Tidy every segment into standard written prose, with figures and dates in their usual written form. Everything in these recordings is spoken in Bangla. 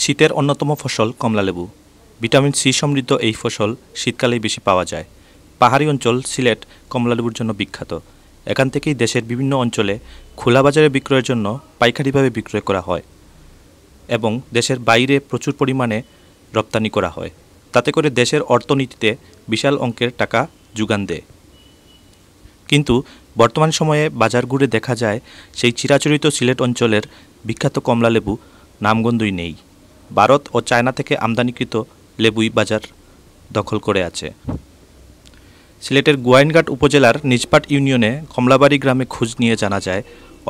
শীতের অন্যতম ফসল কমলালেবু। ভিটামিন সি সমৃদ্ধ এই ফসল শীতকালেই বেশি পাওয়া যায়। পাহাড়ি অঞ্চল সিলেট কমলালেবুর জন্য বিখ্যাত। এখান থেকেই দেশের বিভিন্ন অঞ্চলে খোলা বাজারে বিক্রয়ের জন্য পাইকারিভাবে বিক্রয় করা হয় এবং দেশের বাইরে প্রচুর পরিমাণে রপ্তানি করা হয়। তাতে করে দেশের অর্থনীতিতে বিশাল অঙ্কের টাকা যোগান দেয়। কিন্তু বর্তমান সময়ে বাজার ঘুরে দেখা যায় সেই চিরাচরিত সিলেট অঞ্চলের বিখ্যাত কমলালেবু নামগন্ধই নেই। ভারত ও চায়না থেকে আমদানিকৃত লেবুই বাজার দখল করে আছে। সিলেটের গোয়াইনঘাট উপজেলার নিজপাট ইউনিয়নে কমলাবাড়ি গ্রামে খোঁজ নিয়ে জানা যায়,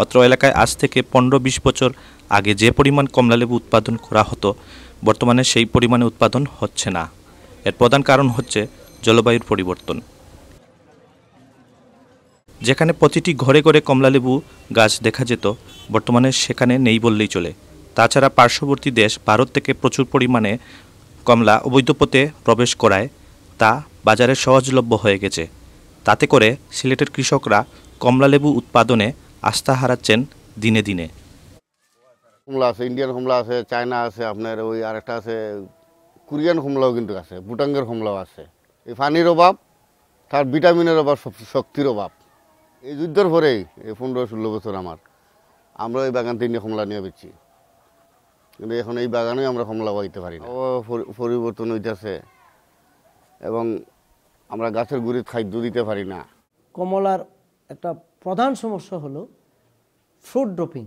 অত্র এলাকায় আজ থেকে 15-20 বছর আগে যে পরিমাণ কমলালেবু উৎপাদন করা হতো, বর্তমানে সেই পরিমাণে উৎপাদন হচ্ছে না। এর প্রধান কারণ হচ্ছে জলবায়ুর পরিবর্তন। যেখানে প্রতিটি ঘরে ঘরে কমলালেবু গাছ দেখা যেত, বর্তমানে সেখানে নেই বললেই চলে। তাছাড়া পার্শ্ববর্তী দেশ ভারত থেকে প্রচুর পরিমাণে কমলা অবৈধ পথে প্রবেশ করায় তা বাজারে সহজলভ্য হয়ে গেছে। তাতে করে সিলেটের কৃষকরা কমলালেবু উৎপাদনে আস্থা হারাচ্ছেন দিনে দিনে। কমলা আছে, ইন্ডিয়ান কমলা আছে, চায়না আছে, আপনার ওই আরেকটা আছে কোরিয়ান কমলাও কিন্তু আছে, ভুটাঙ্গের কমলাও আছে। এই পানির অভাব, তার ভিটামিনের অভাব, শক্তির অভাব। এই যুদ্ধের পরেই এই 15-16 বছর আমরা এই বাগান থেকে কমলা নিয়ে বেচছি, কিন্তু এখন এই বাগানে আমরা কমলা পাইতে পারি না। পরিবর্তন হইতেছে এবং আমরা গাছের গুঁড়িতে খাদ্য দিতে পারি না। কমলার একটা প্রধান সমস্যা হলো ফ্রুট ড্রপিং,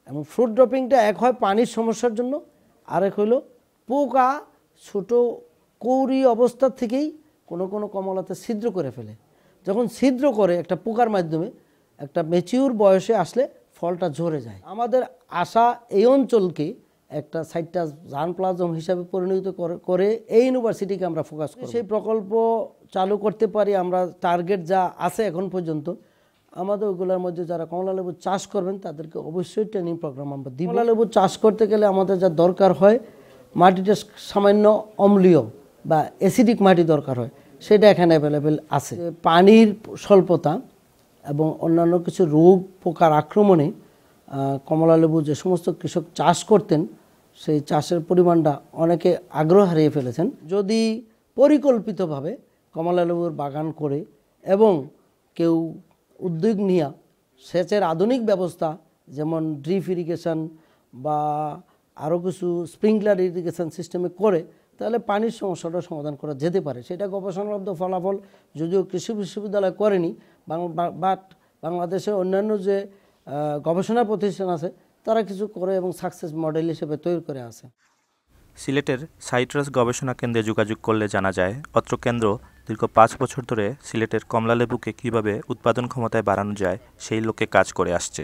এবং ফ্রুট ড্রপিংটা এক হয় পানির সমস্যার জন্য, আরেক হলো পোকা ছোটো কৌরি অবস্থা থেকেই কোনো কোনো কমলাতে ছিদ্র করে ফেলে। যখন ছিদ্র করে একটা পোকার মাধ্যমে, একটা ম্যাচিউর বয়সে আসলে ফলটা ঝরে যায়। আমাদের আশা এই অঞ্চলকে একটা সাইট্রাস জার্মপ্লাজম হিসাবে পরিণত করে এই ইউনিভার্সিটিকে আমরা ফোকাস করি, সেই প্রকল্প চালু করতে পারি। আমরা টার্গেট যা আছে এখন পর্যন্ত, আমাদের ওগুলোর মধ্যে যারা কমলালেবু চাষ করবেন তাদেরকে অবশ্যই ট্রেনিং প্রোগ্রাম আমরা দিই। কমলালেবু চাষ করতে গেলে আমাদের যা দরকার হয়, মাটিটা সামান্য অম্লীয় বা অ্যাসিডিক মাটি দরকার হয়, সেটা এখানে অ্যাভেলেবেল আছে। পানির স্বল্পতা এবং অন্যান্য কিছু রোগ পোকার আক্রমণে কমলালেবু যে সমস্ত কৃষক চাষ করতেন, সেই চাষের পরিমাণটা অনেকে আগ্রহ হারিয়ে ফেলেছেন। যদি পরিকল্পিতভাবে কমলালেবুর বাগান করে এবং কেউ উদ্যোগ নিয়ে সেচের আধুনিক ব্যবস্থা, যেমন ড্রিপ ইরিগেশন বা আরও কিছু স্প্রিংকলার ইরিগেশন সিস্টেমে করে, তাহলে পানির সমস্যাটা সমাধান করা যেতে পারে। সেটা গবেষণালব্ধ ফলাফল যদিও কৃষি বিশ্ববিদ্যালয় করেনি, বাট বাংলাদেশের অন্যান্য যে গবেষণা প্রতিষ্ঠান আছে তারা কিছু করে এবং সাকসেস মডেল হিসেবে তৈরি করে আছে। সিলেটের সাইট্রাস গবেষণা কেন্দ্রে যোগাযোগ করলে জানা যায়, অত্র কেন্দ্র দীর্ঘ 5 বছর ধরে সিলেটের কমলালেবুকে কীভাবে উৎপাদন ক্ষমতায় বাড়ানো যায় সেই লক্ষ্যে কাজ করে আসছে।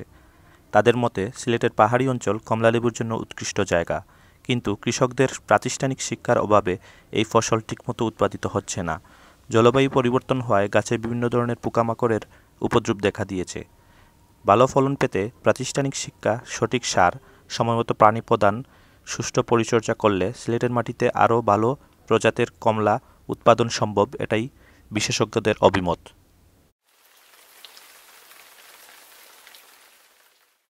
তাদের মতে সিলেটের পাহাড়ি অঞ্চল কমলালেবুর জন্য উৎকৃষ্ট জায়গা, কিন্তু কৃষকদের প্রাতিষ্ঠানিক শিক্ষার অভাবে এই ফসল ঠিকমতো উৎপাদিত হচ্ছে না। জলবায়ু পরিবর্তন হওয়ায় গাছে বিভিন্ন ধরনের পোকামাকড়ের উপদ্রব দেখা দিয়েছে। ভালো ফলন পেতে প্রাতিষ্ঠানিক শিক্ষা, সঠিক সার, সময়মতো পানি প্রদান, সুষ্ঠু পরিচর্যা করলে সিলেটের মাটিতে আরও ভালো প্রজাতির কমলা উৎপাদন সম্ভব, এটাই বিশেষজ্ঞদের অভিমত।